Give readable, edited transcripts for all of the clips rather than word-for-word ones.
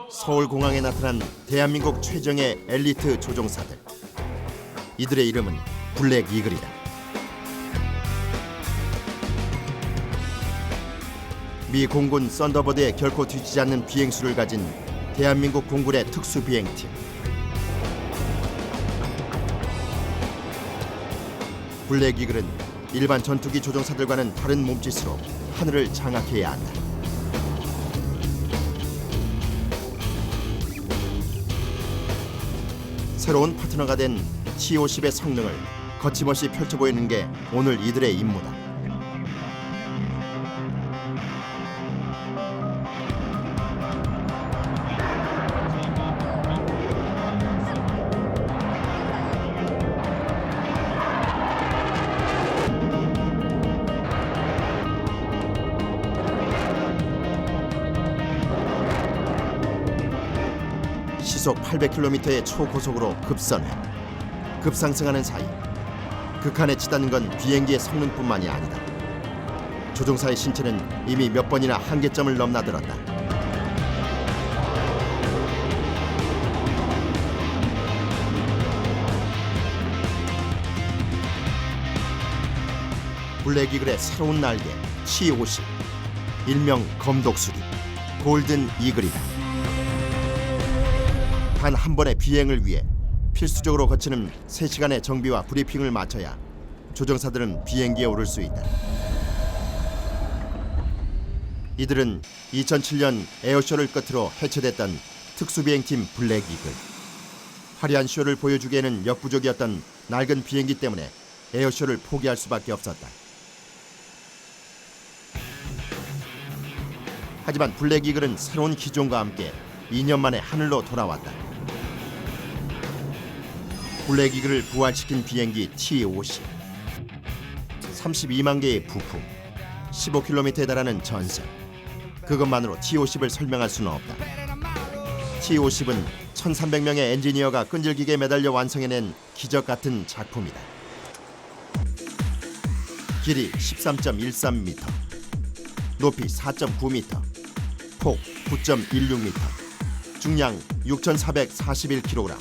서울공항에 나타난 대한민국 최정예 엘리트 조종사들. 이들의 이름은 블랙 이글이다. 미 공군 썬더버드에 결코 뒤지지 않는 비행수를 가진 대한민국 공군의 특수비행팀. 블랙 이글은 일반 전투기 조종사들과는 다른 몸짓으로 하늘을 장악해야 한다. 새로운 파트너가 된 T-50의 성능을 거침없이 펼쳐 보이는 게 오늘 이들의 임무다. 시속 800km의 초고속으로 급선회, 급상승하는 사이 극한에 치닫는 건 비행기의 성능뿐만이 아니다. 조종사의 신체는 이미 몇 번이나 한계점을 넘나들었다. 블랙 이글의 새로운 날개 T-50, 일명 검독수리, 골든 이글이다. 단 한 번의 비행을 위해 필수적으로 거치는 3시간의 정비와 브리핑을 마쳐야 조종사들은 비행기에 오를 수 있다. 이들은 2007년 에어쇼를 끝으로 해체됐던 특수비행팀 블랙 이글. 화려한 쇼를 보여주기에는 역부족이었던 낡은 비행기 때문에 에어쇼를 포기할 수밖에 없었다. 하지만 블랙 이글은 새로운 기종과 함께 2년 만에 하늘로 돌아왔다. 블랙 이글을 부활시킨 비행기 T-50. 32만 개의 부품, 15km에 달하는 전선. 그것만으로 T-50을 설명할 수는 없다. T-50은 1,300명의 엔지니어가 끈질기게 매달려 완성해낸 기적 같은 작품이다. 길이 13.13m, 높이 4.9m, 폭 9.16m, 중량 6,441kg,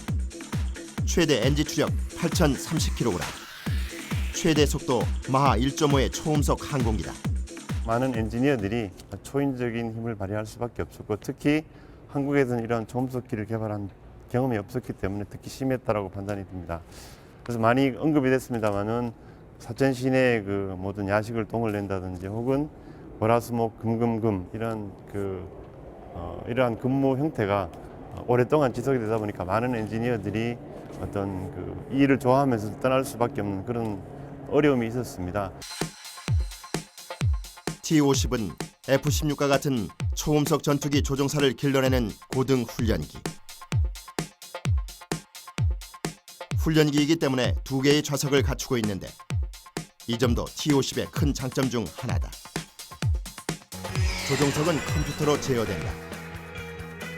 최대 엔진 추력 8,030kg, 최대 속도 마하 1.5의 초음속 항공기다. 많은 엔지니어들이 초인적인 힘을 발휘할 수밖에 없었고, 특히 한국에서는 이런 초음속기를 개발한 경험이 없었기 때문에 특히 심했다라고 판단이 됩니다. 그래서 많이 언급이 됐습니다만은 사천 시내의 그 모든 야식을 동을 낸다든지 혹은 월화수목 금금금 이러한 근무 형태가 오랫동안 지속이 되다 보니까 많은 엔지니어들이 어떤 이 일을 좋아하면서 떠날 수밖에 없는 그런 어려움이 있었습니다. T-50은 F-16과 같은 초음속 전투기 조종사를 길러내는 고등 훈련기. 훈련기이기 때문에 2개의 좌석을 갖추고 있는데 이 점도 T-50의 큰 장점 중 하나다. 조종석은 컴퓨터로 제어된다.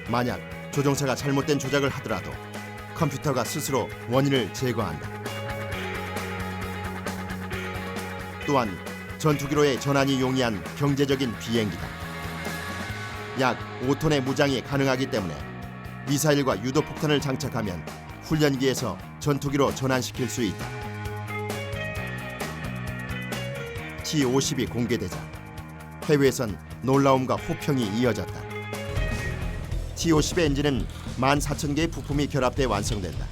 만약 조종사가 잘못된 조작을 하더라도 컴퓨터가 스스로 원인을 제거한다. 또한 전투기로의 전환이 용이한 경제적인 비행기다. 약 5톤의 무장이 가능하기 때문에 미사일과 유도폭탄을 장착하면 훈련기에서 전투기로 전환시킬 수 있다. T-50이 공개되자 해외에선 놀라움과 호평이 이어졌다. T-50의 엔진은 14,000개의 부품이 결합돼 완성된다.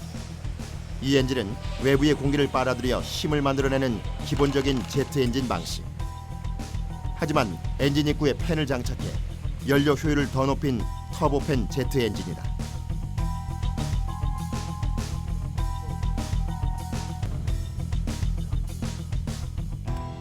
이 엔진은 외부의 공기를 빨아들여 힘을 만들어내는 기본적인 제트 엔진 방식. 하지만 엔진 입구에 팬을 장착해 연료 효율을 더 높인 터보팬 제트 엔진이다.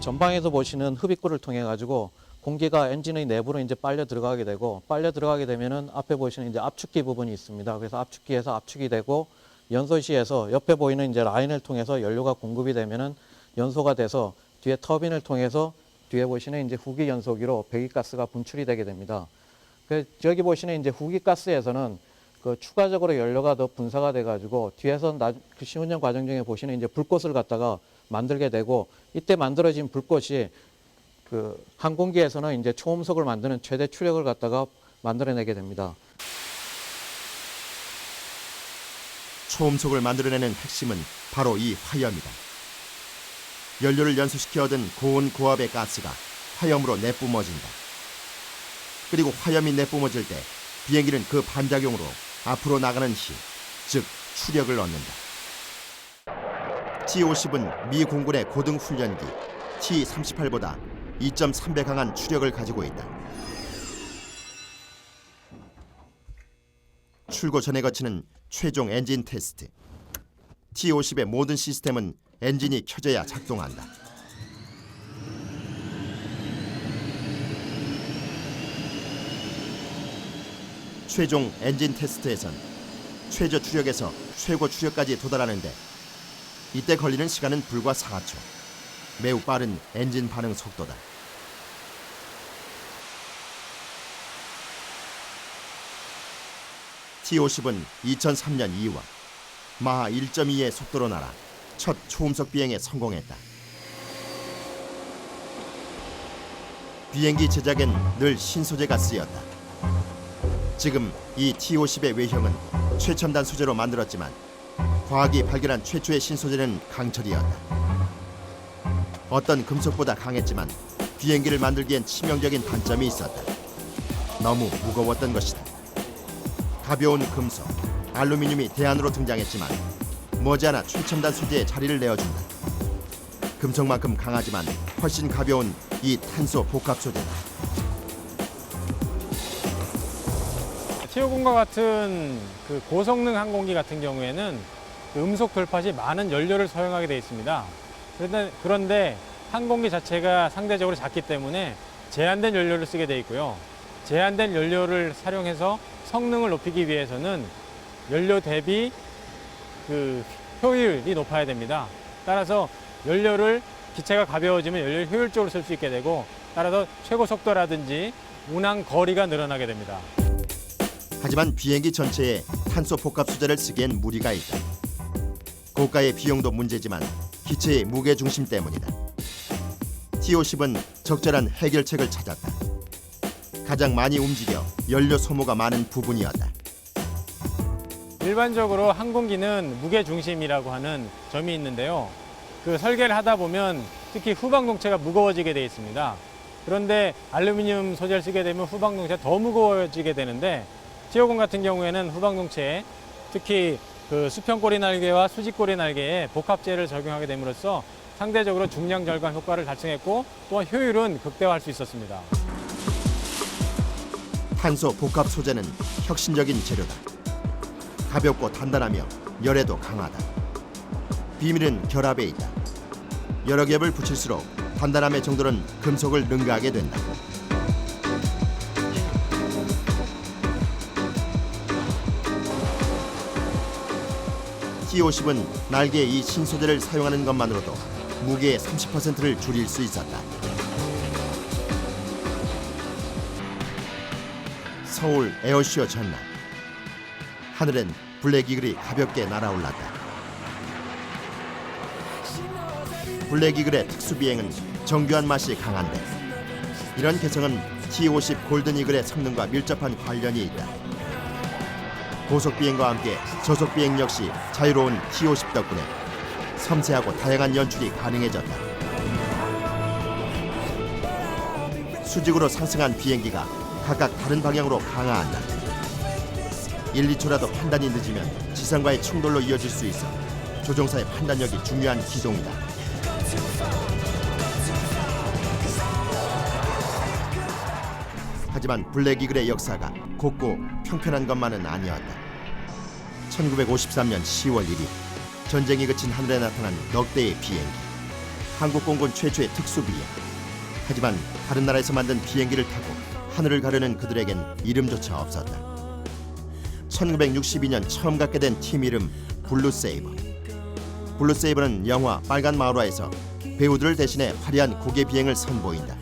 전방에서 보시는 흡입구를 통해 가지고 공기가 엔진의 내부로 이제 빨려 들어가게 되고, 빨려 들어가게 되면은 앞에 보시는 이제 압축기 부분이 있습니다. 그래서 압축기에서 압축이 되고, 연소시에서 옆에 보이는 이제 라인을 통해서 연료가 공급이 되면은 연소가 돼서 뒤에 터빈을 통해서 뒤에 보시는 이제 후기 연소기로 배기가스가 분출이 되게 됩니다. 저기 보시는 이제 후기가스에서는 추가적으로 연료가 더 분사가 돼 가지고 뒤에서 시운전 과정 중에 보시는 이제 불꽃을 갖다가 만들게 되고, 이때 만들어진 불꽃이 항공기에서는 이제 초음속을 만드는 최대 추력을 갖다가 만들어내게 됩니다. 초음속을 만들어내는 핵심은 바로 이 화염이다. 연료를 연소시켜 얻은 고온 고압의 가스가 화염으로 내뿜어진다. 그리고 화염이 내뿜어질 때 비행기는 그 반작용으로 앞으로 나가는 힘, 즉 추력을 얻는다. T-50은 미 공군의 고등 훈련기 T-38보다 2.3배 강한 추력을 가지고 있다. 출고 전에 거치는 최종 엔진 테스트. T-50의 모든 시스템은 엔진이 켜져야 작동한다. 최종 엔진 테스트에선 최저 추력에서 최고 추력까지 도달하는데 이때 걸리는 시간은 불과 4초. 매우 빠른 엔진 반응 속도다. T-50은 2003년 2월 마하 1.2의 속도로 날아 첫 초음속 비행에 성공했다. 비행기 제작엔 늘 신소재가 쓰였다. 지금 이 T-50의 외형은 최첨단 소재로 만들었지만 과학이 발견한 최초의 신소재는 강철이었다. 어떤 금속보다 강했지만 비행기를 만들기엔 치명적인 단점이 있었다. 너무 무거웠던 것이다. 가벼운 금속, 알루미늄이 대안으로 등장했지만 머지않아 최첨단 소재의 자리를 내어준다. 금속만큼 강하지만 훨씬 가벼운 이 탄소 복합 소재다. T-50과 같은 그 고성능 항공기 같은 경우에는 음속 돌파 시 많은 연료를 사용하게 되어 있습니다. 그런데 항공기 자체가 상대적으로 작기 때문에 제한된 연료를 쓰게 되어 있고요. 제한된 연료를 활용해서 성능을 높이기 위해서는 연료 대비 그 효율이 높아야 됩니다. 따라서 연료를 기체가 가벼워지면 연료를 효율적으로 쓸 수 있게 되고 따라서 최고 속도라든지 운항 거리가 늘어나게 됩니다. 하지만 비행기 전체에 탄소 복합 소재를 쓰기엔 무리가 있다. 고가의 비용도 문제지만 기체의 무게 중심 때문이다. T-50은 적절한 해결책을 찾았다. 가장 많이 움직여 연료 소모가 많은 부분이었다. 일반적으로 항공기는 무게 중심이라고 하는 점이 있는데요. 그 설계를 하다 보면 특히 후방동체가 무거워지게 되어 있습니다. 그런데 알루미늄 소재를 쓰게 되면 후방동체가 더 무거워지게 되는데 T-50 같은 경우에는 후방동체에 특히 그 수평꼬리 날개와 수직꼬리 날개에 복합재를 적용하게 됨으로써 상대적으로 중량 절감 효과를 달성했고 또한 효율은 극대화할 수 있었습니다. 탄소 복합 소재는 혁신적인 재료다. 가볍고 단단하며 열에도 강하다. 비밀은 결합에 있다. 여러 겹을 붙일수록 단단함의 정도는 금속을 능가하게 된다. T-50은 날개에 이 신소재를 사용하는 것만으로도 무게의 30%를 줄일 수 있었다. 서울 에어쇼 전날, 하늘엔 블랙 이글이 가볍게 날아올랐다. 블랙 이글의 특수 비행은 정교한 맛이 강한데 이런 개성은 T-50 골든 이글의 성능과 밀접한 관련이 있다. 고속 비행과 함께 저속 비행 역시 자유로운 T-50 덕분에 섬세하고 다양한 연출이 가능해졌다. 수직으로 상승한 비행기가 각각 다른 방향으로 강화한다. 1, 2초라도 판단이 늦으면 지상과의 충돌로 이어질 수 있어 조종사의 판단력이 중요한 기동이다. 하지만 블랙 이글의 역사가 곱고 평평한 것만은 아니었다. 1953년 10월 1일 전쟁이 그친 하늘에 나타난 넉 대의 비행기. 한국 공군 최초의 특수 비행. 하지만 다른 나라에서 만든 비행기를 타고 하늘을 가르는 그들에겐 이름조차 없었다. 1962년 처음 갖게 된 팀 이름 블루세이버. 블루세이버는 영화 빨간 마우라에서 배우들을 대신해 화려한 고개 비행을 선보인다.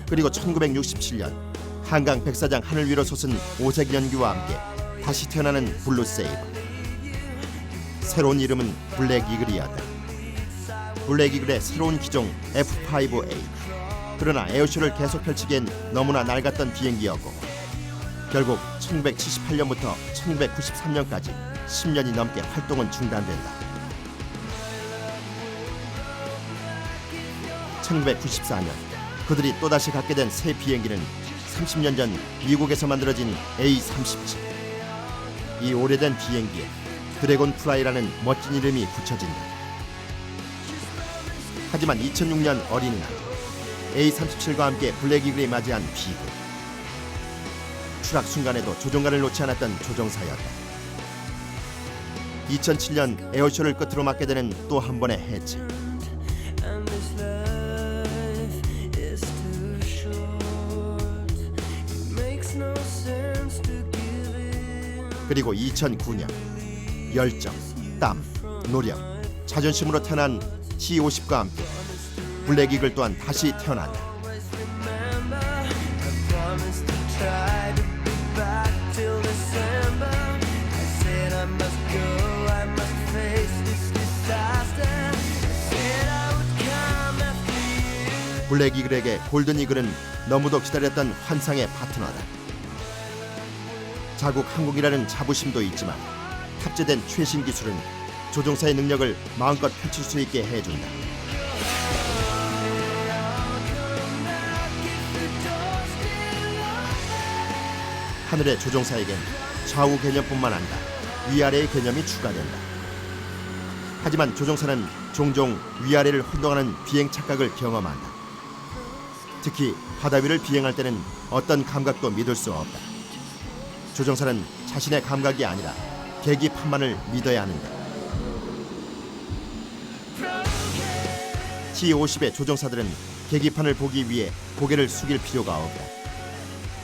그리고 1967년 한강 백사장 하늘 위로 솟은 오색 연기와 함께 다시 태어나는 블루세이버. 새로운 이름은 블랙 이글이었다. 블랙 이글의 새로운 기종 F-5A. 그러나 에어쇼를 계속 펼치기엔 너무나 낡았던 비행기였고 결국 1978년부터 1993년까지 10년이 넘게 활동은 중단된다. 1994년 그들이 또다시 갖게 된 새 비행기는 30년 전 미국에서 만들어진 A-37. 이 오래된 비행기에 드래곤 플라이라는 멋진 이름이 붙여진다. 하지만 2006년 어린이날 A-37과 함께 블랙 이글이 맞이한 비극. 추락 순간에도 조종관을 놓지 않았던 조종사였다. 2007년 에어쇼를 끝으로 맞게 되는 또 한 번의 해체. 그리고 2009년 열정, 땀, 노력, 자존심으로 태어난 T-50과 함께 블랙 이글 또한 다시 태어난다. 블랙 이글에게 골든 이글은 너무도 기다렸던 환상의 파트너다. 자국 항공이라는 자부심도 있지만 탑재된 최신 기술은 조종사의 능력을 마음껏 펼칠 수 있게 해준다. 하늘의 조종사에겐 좌우 개념뿐만 아니라 위아래의 개념이 추가된다. 하지만 조종사는 종종 위아래를 혼동하는 비행 착각을 경험한다. 특히 바다 위를 비행할 때는 어떤 감각도 믿을 수 없다. 조종사는 자신의 감각이 아니라 계기판만을 믿어야 하는데 T-50의 조종사들은 계기판을 보기 위해 고개를 숙일 필요가 없다.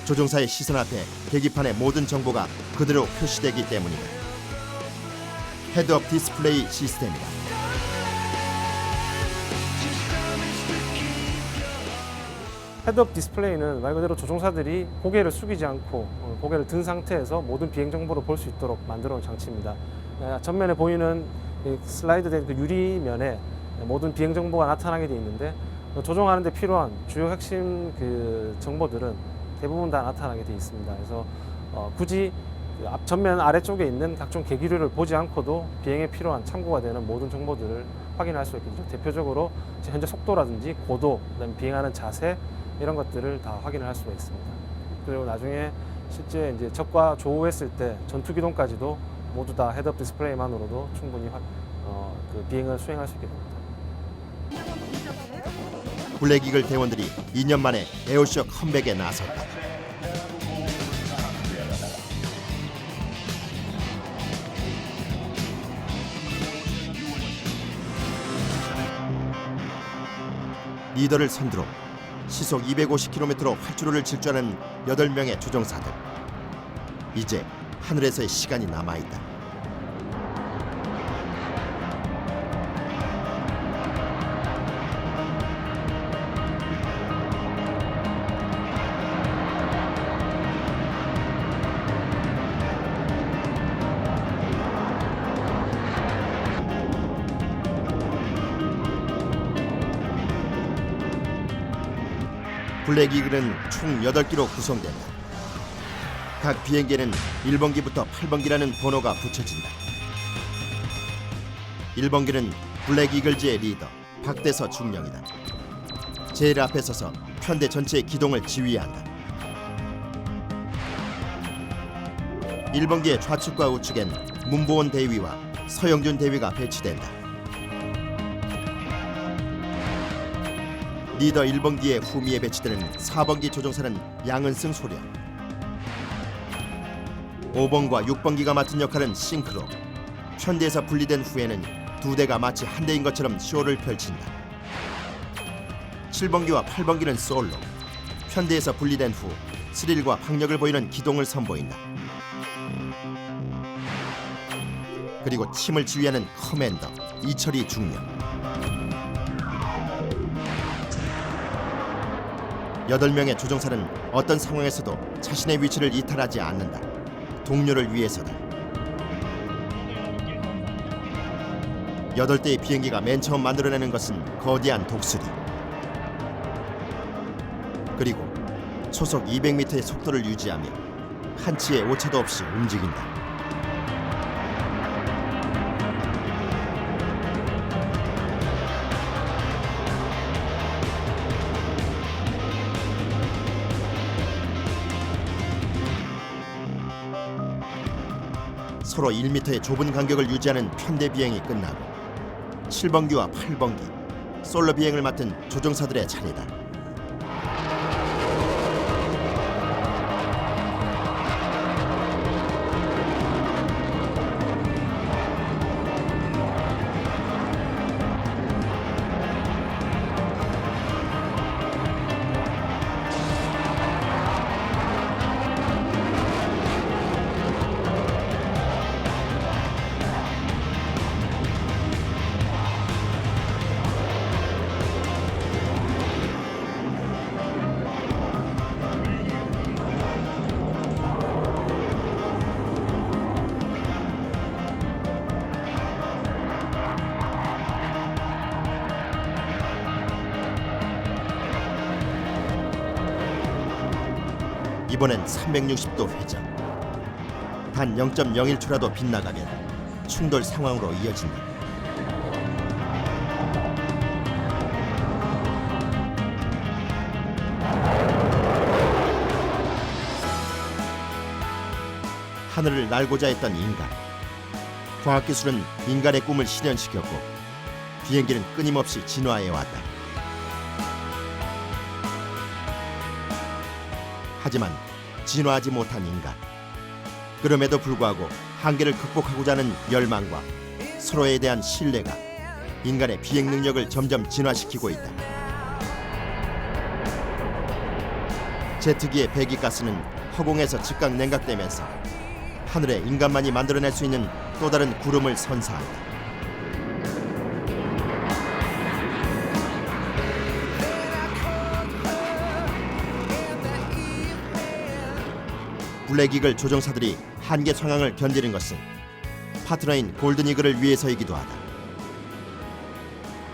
조종사의 시선 앞에 계기판의 모든 정보가 그대로 표시되기 때문이다. 헤드업 디스플레이 시스템이다. 헤드업 디스플레이는 말 그대로 조종사들이 고개를 숙이지 않고 고개를 든 상태에서 모든 비행 정보를 볼 수 있도록 만들어 놓은 장치입니다. 전면에 보이는 슬라이드된 그 유리면에 모든 비행 정보가 나타나게 되어 있는데 조종하는 데 필요한 주요 핵심 그 정보들은 대부분 다 나타나게 되어 있습니다. 그래서 굳이 전면 아래쪽에 있는 각종 계기류를 보지 않고도 비행에 필요한 참고가 되는 모든 정보들을 확인할 수 있겠죠. 대표적으로 현재 속도라든지 고도, 그다음에 비행하는 자세 이런 것들을 다 확인을 할 수가 있습니다. 그리고 나중에 실제 이제 적과 조우했을 때 전투 기동까지도 모두 다 헤드업 디스플레이만으로도 충분히 그 비행을 수행할 수 있게 됩니다. 블랙 이글 대원들이 2년 만에 에어쇼 컴백에 나섰다. 리더를 선두로 시속 250km로 활주로를 질주하는 8명의 조종사들. 이제 하늘에서의 시간이 남아있다. 블랙 이글은 총 8기로 구성된다. 각 비행기에는 1번기부터 8번기라는 번호가 붙여진다. 1번기는 블랙 이글즈의 리더 박대서 중령이다. 제일 앞에 서서 편대 전체의 기동을 지휘한다. 1번기의 좌측과 우측엔 문보원 대위와 서영준 대위가 배치된다. 리더 1번기의 후미에 배치되는 4번기 조종사는 양은승 소령, 5번과 6번기가 맡은 역할은 싱크로. 편대에서 분리된 후에는 두 대가 마치 한 대인 것처럼 쇼를 펼친다. 7번기와 8번기는 솔로. 편대에서 분리된 후 스릴과 박력을 보이는 기동을 선보인다. 그리고 팀을 지휘하는 커맨더 이철이 중령. 8명의 조종사는 어떤 상황에서도 자신의 위치를 이탈하지 않는다. 동료를 위해서다. 8대의 비행기가 맨 처음 만들어내는 것은 거대한 독수리. 그리고 초속 200m의 속도를 유지하며 한치의 오차도 없이 움직인다. 서로 1m의 좁은 간격을 유지하는 편대 비행이 끝나고 7번기와 8번기 솔로 비행을 맡은 조종사들의 차례다. 이번엔 360도 회전. 단 0.01초라도 빗나가면 충돌 상황으로 이어진다. 하늘을 날고자 했던 인간. 과학기술은 인간의 꿈을 실현시켰고 비행기는 끊임없이 진화해왔다. 하지만 진화하지 못한 인간. 그럼에도 불구하고 한계를 극복하고자 하는 열망과 서로에 대한 신뢰가 인간의 비행 능력을 점점 진화시키고 있다. 제트기의 배기가스는 허공에서 즉각 냉각되면서 하늘에 인간만이 만들어낼 수 있는 또 다른 구름을 선사한다. 블랙이글 조종사들이 한계 상황을 견디는 것은 파트너인 골든이글을 위해서이기도 하다.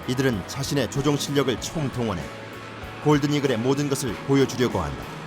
이들은 자신의 조종 실력을 총동원해 골든이글의 모든 것을 보여주려고 한다.